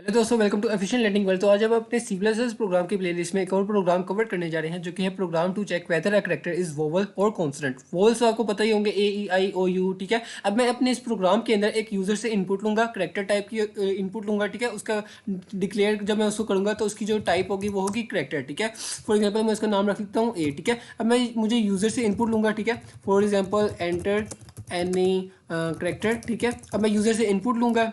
Hello दोस्तों, welcome to efficient learning world. तो आज हम अपने सी प्लस प्लस प्रोग्राम की प्लेलिस्ट में एक और प्रोग्राम कवर करने जा रहे हैं, जो कि है program to check whether a character is vowel और कॉन्सोनेंट। वोवल्स तो आपको पता ही होंगे, ए ई आई ओ यू। ठीक है, अब मैं अपने इस प्रोग्राम के अंदर एक यूजर से इनपुट लूंगा, करेक्टर टाइप की इनपुट लूंगा। ठीक है, उसका डिक्लेयर जब मैं उसको करूंगा तो उसकी जो टाइप होगी वो होगी करेक्टर। ठीक है, फॉर एग्जाम्पल मैं उसका नाम रख लेता हूँ ए। ठीक है, अब मैं मुझे यूजर से इनपुट लूंगा। ठीक है, for example enter any character. ठीक है, अब मैं यूजर से इनपुट लूंगा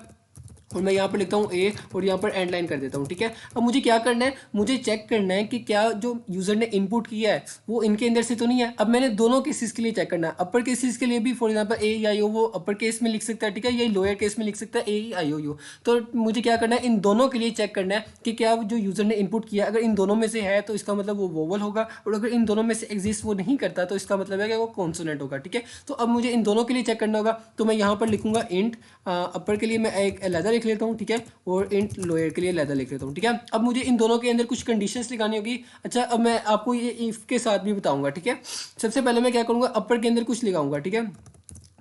और मैं यहाँ पर लिखता हूँ ए और यहाँ पर एंड लाइन कर देता हूँ। ठीक है, अब मुझे क्या करना है, मुझे चेक करना है कि क्या जो यूज़र ने इनपुट किया है वो इनके अंदर से तो नहीं है। अब मैंने दोनों केसेस के लिए चेक करना है, अपर केसेस के लिए भी फॉर एग्जांपल ए ई आई ओ वो अपर केस में लिख सकता है। ठीक है, ये लोअर केस में लिख सकता है ए ई आई ओ यू। तो मुझे क्या करना है, इन दोनों के लिए चेक करना है कि क्या जो यूज़र ने इनपुट किया अगर इन दोनों में से है तो इसका मतलब वो वोवल होगा, और अगर इन दोनों में से एग्जिस्ट वो नहीं करता तो इसका मतलब है कि वो कॉन्सोनेंट होगा। ठीक है, तो अब मुझे इन दोनों के लिए चेक करना होगा, तो मैं यहाँ पर लिखूंगा इंट अपर के लिए मैं एक अलहदा लिख लेता हूँ। ठीक है, और इंट लोअर के लिए अलहदा लिख लेता हूँ। ठीक है, अब मुझे इन दोनों के अंदर कुछ कंडीशंस लिखानी होगी। अच्छा, अब मैं आपको ये इफ के साथ भी बताऊंगा। ठीक है, सबसे पहले मैं क्या करूँगा, अपर के अंदर कुछ लिखाऊंगा। ठीक है,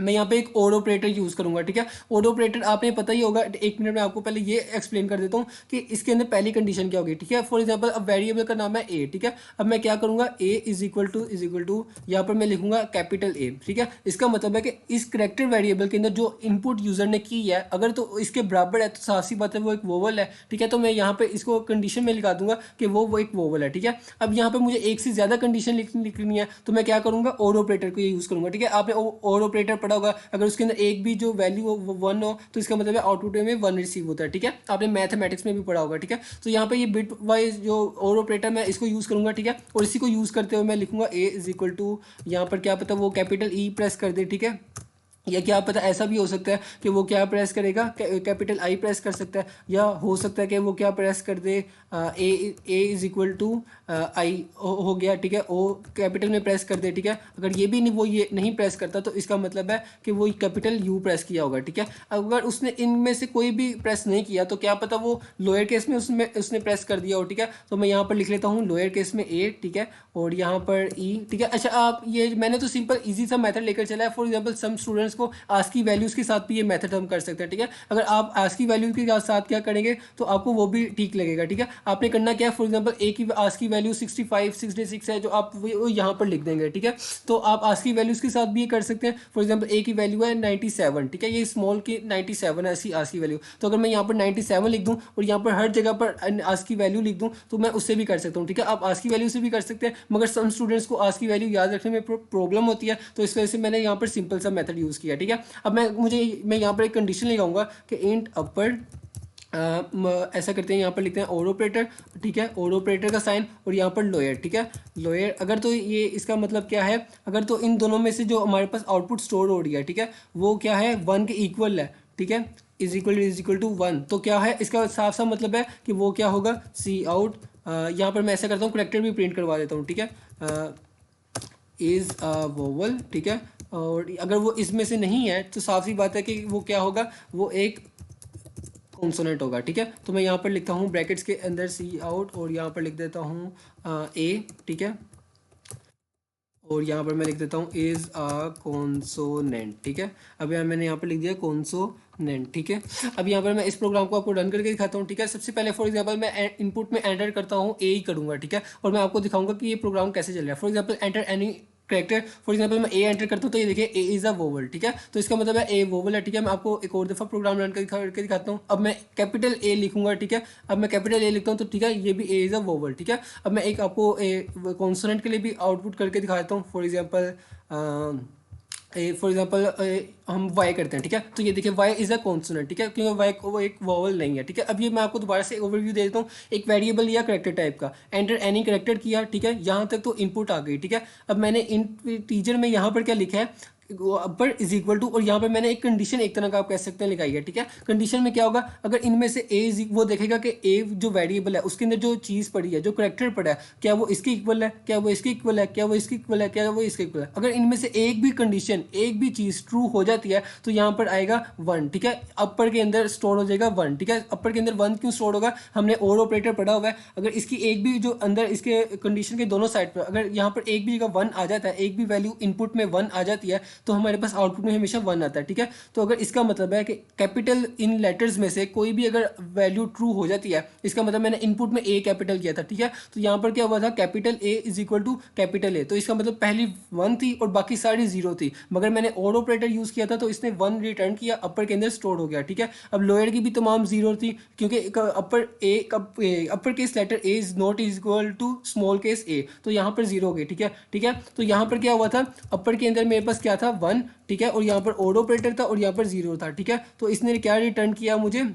मैं यहाँ पे एक और ऑपरेटर यूज़ करूंगा। ठीक है, और ऑपरेटर आपने पता ही होगा, एक मिनट में आपको पहले ये एक्सप्लेन कर देता हूँ कि इसके अंदर पहली कंडीशन क्या होगी। ठीक है, फॉर एग्जांपल अब वेरिएबल का नाम है ए। ठीक है, अब मैं क्या करूंगा, ए इज इक्वल टू यहाँ पर मैं लिखूंगा कैपिटल ए। ठीक है, इसका मतलब है कि इस करेक्टर वेरिएबल के अंदर जो इनपुट यूजर ने की है अगर तो इसके बराबर है तो साफ सी बात है वो एक वोवल है। ठीक है, तो मैं यहाँ पे इसको कंडीशन में लिखा दूंगा कि वो एक वोवल है। ठीक है, अब यहाँ पे मुझे एक से ज़्यादा कंडीशन लिखनी है तो मैं क्या करूँगा, और ऑपरेटर को ये यूज़ करूँगा। ठीक है, आपने और ऑपरेटर पढ़ा होगा, अगर उसके अंदर एक भी जो वैल्यू हो वो वन हो तो इसका मतलब है आउटपुट में वन रिसीव होता है। ठीक है, आपने मैथमेटिक्स में भी पढ़ा होगा। ठीक है, तो यहाँ पे ये बिट वाइज जो और ऑपरेटर मैं इसको यूज़ करूँगा। ठीक है, और इसी को यूज़ करते हुए मैं लिखूंगा ए इज इक्वल टू, यहाँ पर क्या पता वो कैपिटल ई प्रेस कर दे। ठीक है, या क्या पता ऐसा भी हो सकता है कि वो क्या प्रेस करेगा, कैपिटल आई प्रेस कर सकता है, या हो सकता है कि वो क्या प्रेस कर दे, ए इज इक्वल टू आई हो गया। ठीक है, ओ कैपिटल में प्रेस कर दे। ठीक है, अगर ये भी नहीं वो ये नहीं प्रेस करता तो इसका मतलब है कि वो कैपिटल यू प्रेस किया होगा। ठीक है, अगर उसने इनमें से कोई भी प्रेस नहीं किया तो क्या पता वो लोअर केस में उसने प्रेस कर दिया हो। ठीक है, तो मैं यहाँ पर लिख लेता हूँ लोअर केस में ए। ठीक है, और यहाँ पर ई। ठीक है, अच्छा आप ये मैंने तो सिंपल इजी सा मेथड लेकर चला है। फॉर एग्जांपल सम स्टूडेंट्स को आस्क की वैल्यूज़ के साथ भी ये मेथड हम कर सकते हैं। ठीक है, अगर आप आस्क की वैल्यू के साथ क्या करेंगे तो आपको वो भी ठीक लगेगा। ठीक है, आपने करना क्या है, फॉर एग्जांपल ए की आस्क की वैल्यू 65 66 है जो आप वो यहाँ पर लिख देंगे। ठीक है, तो आप आस्क की वैल्यूज़ के साथ भी ये कर सकते हैं। फॉर एग्जांपल ए की वैल्यू है 97। ठीक है, ये स्मॉल की 97 है ऐसी आस्क की वैल्यू, तो अगर मैं यहाँ पर 97 लिख दूँ और यहाँ पर हर जगह पर आस्क की वैल्यू लिख दूँ तो मैं उससे भी कर सकता हूँ। ठीक है, आप आस्क की वैल्यू से भी कर सकते हैं, मगर सम स्टूडेंट्स को आस्क की वैल्यू याद रखने में प्रॉब्लम होती है, तो इस वजह से मैंने यहाँ पर सिंपल सा मेथड यूज़ किया। ठीक है, अब मैं यहाँ पर एक कंडीशन लगाऊंगा कि इंट अपर ऐसा करते हैं, यहाँ पर लिखते हैं और ऑपरेटर। ठीक है, और ऑपरेटर का साइन और यहाँ पर लोअर। ठीक है, लोअर अगर तो ये इसका मतलब क्या है, अगर तो इन दोनों में से जो हमारे पास आउटपुट स्टोर हो रही है, ठीक है, वो क्या है वन के इक्वल है। ठीक है, इज इक्वल टू वन, तो क्या है इसका साफ सा मतलब है कि वो क्या होगा, सी आउट। यहाँ पर मैं ऐसा करता हूँ, करेक्टर भी प्रिंट करवा देता हूँ। ठीक है, इज़ अ वोवल। ठीक है, और अगर वो इसमें से नहीं है तो साफ सी बात है कि वो क्या होगा, वो एक कॉन्सोनेंट होगा। ठीक है, तो मैं यहाँ पर लिखता हूँ ब्रैकेट्स के अंदर सी आउट और यहाँ पर लिख देता हूँ ए। ठीक है, और यहाँ पर मैं लिख देता हूँ इज़ अ कॉन्सोनेंट। ठीक है, अब यहाँ मैंने यहाँ पर लिख दिया कॉन्सोनेंट। ठीक है, अब यहाँ पर मैं इस प्रोग्राम को आपको रन करके दिखाता हूँ। ठीक है, सबसे पहले फॉर एग्जांपल मैं इनपुट में एंटर करता हूँ ए ही करूँगा। ठीक है, और मैं आपको दिखाऊंगा कि ये प्रोग्राम कैसे चल रहा है। For example enter any character, for example मैं ए एंटर करता हूँ तो ये देखिए ए इज़ अ वोवल। ठीक है, तो इसका मतलब है ए वोवल है। ठीक है, मैं आपको एक और दफ़ा प्रोग्राम रन करके दिखाता हूँ। अब मैं कैपिटल ए लिखूंगा। ठीक है, अब मैं कैपिटल ए लिखता हूँ तो ठीक है ये भी ए इज़ अ वोवल। ठीक है, अब मैं एक आपको कॉन्सोनेंट के लिए भी आउटपुट करके दिखा देता हूँ। फॉर एग्जांपल हम वाई करते हैं। ठीक है, तो ये देखिए वाई इज़ अ कॉन्सोनेंट। ठीक है, क्योंकि वाई वो एक वोवल नहीं है। ठीक है, अब ये मैं आपको दोबारा से ओवरव्यू दे देता हूँ। एक वेरिएबल लिया करेक्टर टाइप का, एंटर एनी करेक्टर किया। ठीक है, यहाँ तक तो इनपुट आ गई। ठीक है, अब मैंने इन टीचर में यहाँ पर क्या लिखा है, अपर इज इक्वल टू, और यहाँ पर मैंने एक कंडीशन एक तरह का आप कह सकते हैं लिखाई है। ठीक है, कंडीशन में क्या होगा, अगर इनमें से ए वो देखेगा कि ए जो वेरिएबल है उसके अंदर जो चीज़ पड़ी है, जो करेक्टर पड़ा है, क्या वो इसके इक्वल है, क्या वो इसके इक्वल है, क्या वो इसके इक्वल है, क्या वो इसके इक्वल है। अगर इनमें से एक भी कंडीशन एक भी चीज़ ट्रू हो जाती है तो यहाँ पर आएगा वन। ठीक है, अपर के अंदर स्टोर हो जाएगा वन। ठीक है, अपर के अंदर वन क्यों स्टोर होगा, हमने और ऑपरेटर पढ़ा हुआ है। अगर इसकी एक भी जो अंदर इसके कंडीशन के दोनों साइड पर अगर यहाँ पर एक भी जगह वन आ जाता है, एक भी वैल्यू इनपुट में वन आ जाती है तो हमारे पास आउटपुट में हमेशा 1 आता है, ठीक है। तो अगर इसका मतलब है कि कैपिटल इन लेटर्स में से कोई भी अगर वैल्यू ट्रू हो जाती है, इसका मतलब मैंने इनपुट में ए कैपिटल किया था, ठीक है। तो यहाँ पर क्या हुआ था, capital A is equal to capital A, तो इसका मतलब पहली 1 थी और बाकी सारी 0 थी, मगर मैंने और ऑपरेटर यूज़ किया था तो इसने 1 रिटर्न किया, अपर के अंदर स्टोर हो गया, ठीक है। अब लोअर की भी तमाम 0 थी, क्योंकि upper case letter A is not equal to small case A, तो यहाँ पर 0 हो गई, ठीक है, ठीक है। तो यहाँ पर क्या हुआ था, अपर के अंदर मेरे पास क्या था 1, ठीक है, और यहाँ पर ओड ऑपरेटर था और यहाँ पर 0 था, ठीक है। तो इसने क्या रिटर्न किया मुझे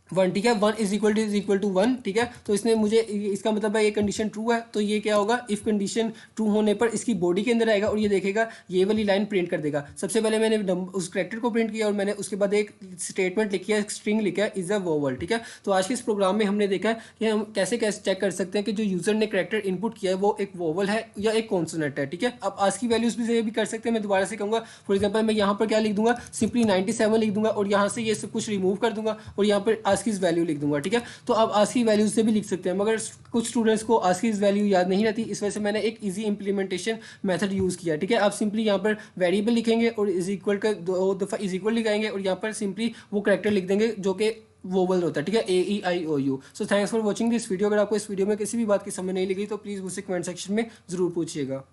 1, ठीक है, 1 इज इक्वल टू 1, ठीक है। तो इसने मुझे, इसका मतलब है ये कंडीशन ट्रू है, तो ये क्या होगा, इफ कंडीशन ट्रू होने पर इसकी बॉडी के अंदर आएगा और ये देखेगा, ये वाली लाइन प्रिंट कर देगा। सबसे पहले मैंने उस करेक्टर को प्रिंट किया और मैंने उसके बाद एक स्टेटमेंट लिखी है, स्ट्रिंग लिखा है इज अ वोवल, ठीक है। तो आज के इस प्रोग्राम में हमने देखा है कि हम कैसे कैसे चेक कर सकते हैं कि जो यूजर ने करेक्टर इनपुट किया है वो एक वोवल है या एक कॉन्सोनेंट है, ठीक है। अब आज की वैल्यूज भी से भी कर सकते हैं, मैं दोबारा से कहूँगा। फॉर एग्जाम्पल मैं यहाँ पर क्या लिख दूंगा, सिंपली 97 लिख दूंगा और यहाँ से ये सब कुछ रिमूव कर दूंगा और यहाँ पर आज की वैल्यू लिख दूंगा, ठीक है। तो आप आज की वैल्यूज से भी लिख सकते हैं, मगर कुछ स्टूडेंट्स को आज की वैल्यू याद नहीं रहती, इस वजह से मैंने एक इजी इंप्लीमेंटेशन मेथड यूज़ किया, ठीक है। आप सिंपली यहाँ पर वेरिएबल लिखेंगे और इज इक्वल का 2 दफ़ा इज इक्वल लिखाएंगे और यहाँ पर सिंपली वो करेक्टर लिख देंगे जो कि वोवल होता है, ठीक है, AEIOU। So thanks for watching this video. अगर आपको इस वीडियो में किसी भी बात की समझ नहीं लगी तो प्लीज़ मुझसे कमेंट सेक्शन में ज़रूर पूछिएगा।